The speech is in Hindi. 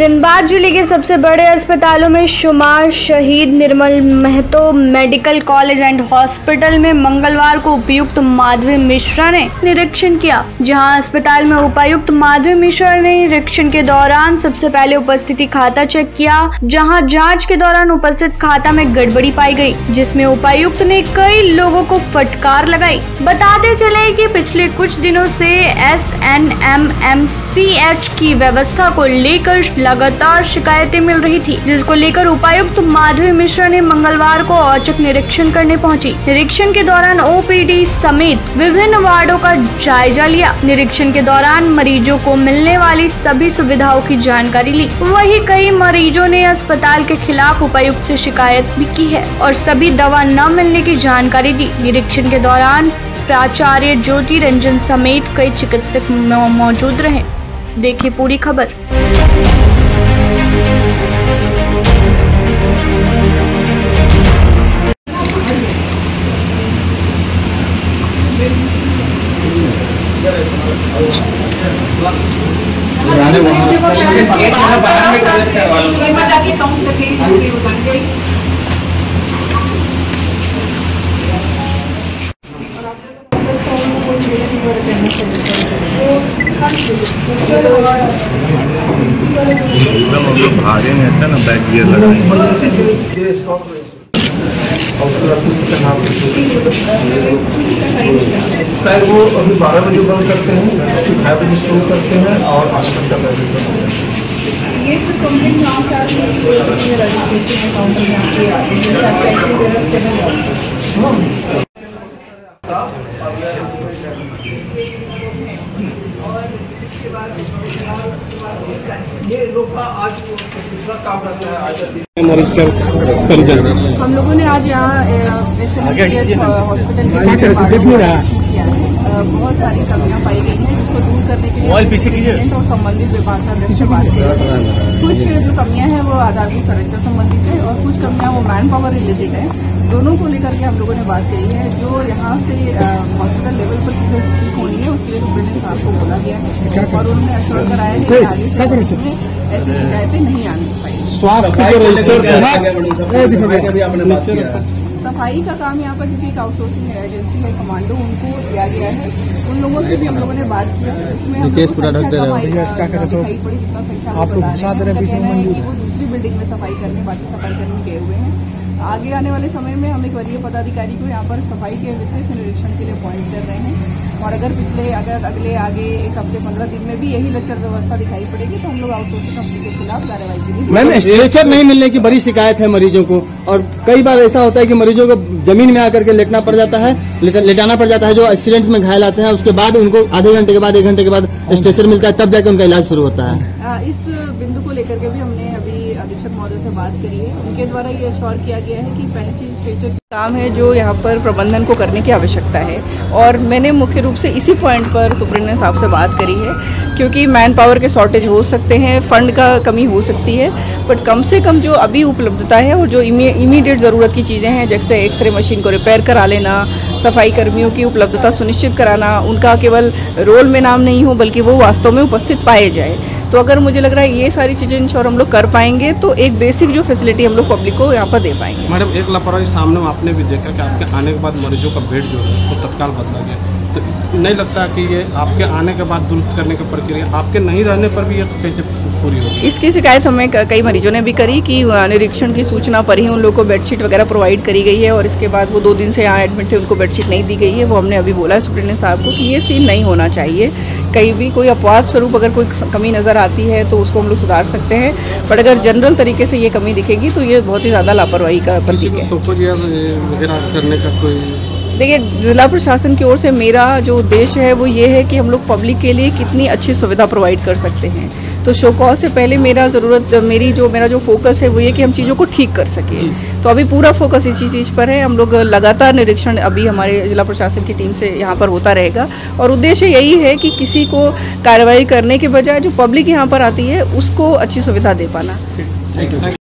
धनबाद जिले के सबसे बड़े अस्पतालों में शुमार Shaheed Nirmal Mahato medical college and hospital में मंगलवार को उपायुक्त माधवी मिश्रा ने निरीक्षण किया। जहां अस्पताल में उपायुक्त माधवी मिश्रा ने निरीक्षण के दौरान सबसे पहले उपस्थिति खाता चेक किया, जहां जांच के दौरान उपस्थित खाता में गड़बड़ी पाई गई, जिसमें उपायुक्त ने कई लोगों को फटकार लगाई। बताते चले कि पिछले कुछ दिनों से SNMMCH की व्यवस्था को लेकर लगातार शिकायतें मिल रही थी, जिसको लेकर उपायुक्त माधवी मिश्रा ने मंगलवार को औचक निरीक्षण करने पहुंची। निरीक्षण के दौरान OPD समेत विभिन्न वार्डों का जायजा लिया। निरीक्षण के दौरान मरीजों को मिलने वाली सभी सुविधाओं की जानकारी ली। वहीं कई मरीजों ने अस्पताल के खिलाफ उपायुक्त से शिकायत भी की है और सभी दवा न मिलने की जानकारी दी। निरीक्षण के दौरान प्राचार्य ज्योति रंजन समेत कई चिकित्सक मौजूद रहे। देखिए पूरी खबर। एकदम हम लोग भागे हैं ऐसा ना, बैक गियर लगाएंगे। सर वो अभी 12 बजे बंद करते हैं, फिर 5 बजे शुरू करते हैं और 8 घंटा पैसे करते हैं। ये सब कंप्लेंट यहाँ से आती है, रजिस्ट्रेशन अकाउंट में यहाँ पे आती है, ये लोग का आज दूसरा काम रहता है। आज हम लोगों ने आज यहाँ हॉस्पिटल बहुत सारी कमियां पाई गई हैं, जिसको दूर करने के लिए और संबंधित विभाग का दृश्य बात है। कुछ जो कमियां हैं वो आधारभूत संरचना संबंधित है और कुछ कमियां वो मैन पावर रिलेटेड है। दोनों को लेकर के हम लोगों ने बात करी है। जो यहाँ से हॉस्पिटल लेवल पर चीजें ठीक होनी है, उसके लिए सुप्रीटेंडेंट साहब को बोला गया है और उन्होंने अश्योर कराया है कि आगे से ऐसी शिकायतें नहीं आनी पाएंगी। सफाई का काम यहाँ पर क्योंकि एक आउटसोर्सिंग एजेंसी है, कमांडो, उनको दिया गया है। उन लोगों से भी हम लोगों ने बात की है। उसमें दिखाई पड़ी कितना संख्या वो दूसरी बिल्डिंग में सफाई करने, बाकी सफाई करने गए हुए हैं। आगे आने वाले समय में हम एक वरीय पदाधिकारी को यहाँ पर सफाई के विशेष निरीक्षण के लिए अपॉइंट कर रहे हैं और अगर अगले आगे एक हफ्ते 15 दिन में भी यही लचर व्यवस्था दिखाई पड़ेगी तो हम लोग आउटसोर्सिंग कंपनी के खिलाफ कार्रवाई के लिए। मैम, स्ट्रेचर नहीं मिलने की बड़ी शिकायत है मरीजों को और कई बार ऐसा होता है कि मरीजों को जमीन में आकर के लेटना पड़ जाता है, लेटाना पड़ जाता है। जो एक्सीडेंट में घायल आते हैं उसके बाद उनको आधे घंटे के बाद 1 घंटे के बाद स्ट्रेचर मिलता है, तब जाकर उनका इलाज शुरू होता है। इस बिंदु को लेकर के भी हमने अभी अधीक्षक महोदय से बात करी है। उनके द्वारा ये एश्योर किया गया है कि पहली चीज स्ट्रेचर काम है जो यहाँ पर प्रबंधन को करने की आवश्यकता है और मैंने मुख्य रूप से इसी पॉइंट पर सुप्रीटेंडेंट साहब से बात करी है, क्योंकि मैन पावर के शॉर्टेज हो सकते हैं, फंड का कमी हो सकती है, बट कम से कम जो अभी उपलब्धता है और जो इमीडिएट ज़रूरत की चीज़ें हैं, जैसे एक्सरे मशीन को रिपेयर करा लेना, सफाई कर्मियों की उपलब्धता सुनिश्चित कराना, उनका केवल रोल में नाम नहीं हो बल्कि वो वास्तव में उपस्थित पाए जाए। तो अगर मुझे लग रहा है ये सारी चीज़ें इंश्योर हम लोग कर पाएंगे तो एक बेसिक जो फैसिलिटी हम लोग पब्लिक को यहाँ पर दे पाएंगे। मैडम, एक लापरवाही सामने आपने भी देखा कि आपके आने के बाद मरीजों का बेड जो है वो तत्काल बदला गया, तो नहीं लगता कि ये आपके आने के बाद दुरुस्त करने की प्रक्रिया आपके नहीं रहने पर भी ये कैसे पूरी होगी? इसकी शिकायत हमें कई मरीजों ने भी करी कि निरीक्षण की सूचना पर ही उन लोगों को बेडशीट वगैरह प्रोवाइड करी गई है और इसके बाद वो 2 दिन से यहाँ एडमिट थे, उनको बेडशीट नहीं दी गई है। वो हमने अभी बोला है सुप्रीटेंडेंट साहब को कि ये सीन नहीं होना चाहिए। कहीं भी कोई अपवाद स्वरूप अगर कोई कमी नज़र आती है तो उसको हम लोग सुधार सकते हैं, बट अगर जनरल तरीके से ये कमी दिखेगी तो ये बहुत ही ज़्यादा लापरवाही का प्रतीक है। करने का कोई देखिए, जिला प्रशासन की ओर से मेरा जो उद्देश्य है वो ये है कि हम लोग पब्लिक के लिए कितनी अच्छी सुविधा प्रोवाइड कर सकते हैं। तो शो कॉज से पहले मेरा जो फोकस है वो ये कि हम चीज़ों को ठीक कर सकें। तो अभी पूरा फोकस इसी चीज़ पर है। हम लोग लगातार निरीक्षण अभी हमारे जिला प्रशासन की टीम से यहाँ पर होता रहेगा और उद्देश्य यही है कि किसी को कार्रवाई करने के बजाय जो पब्लिक यहाँ पर आती है उसको अच्छी सुविधा दे पाना।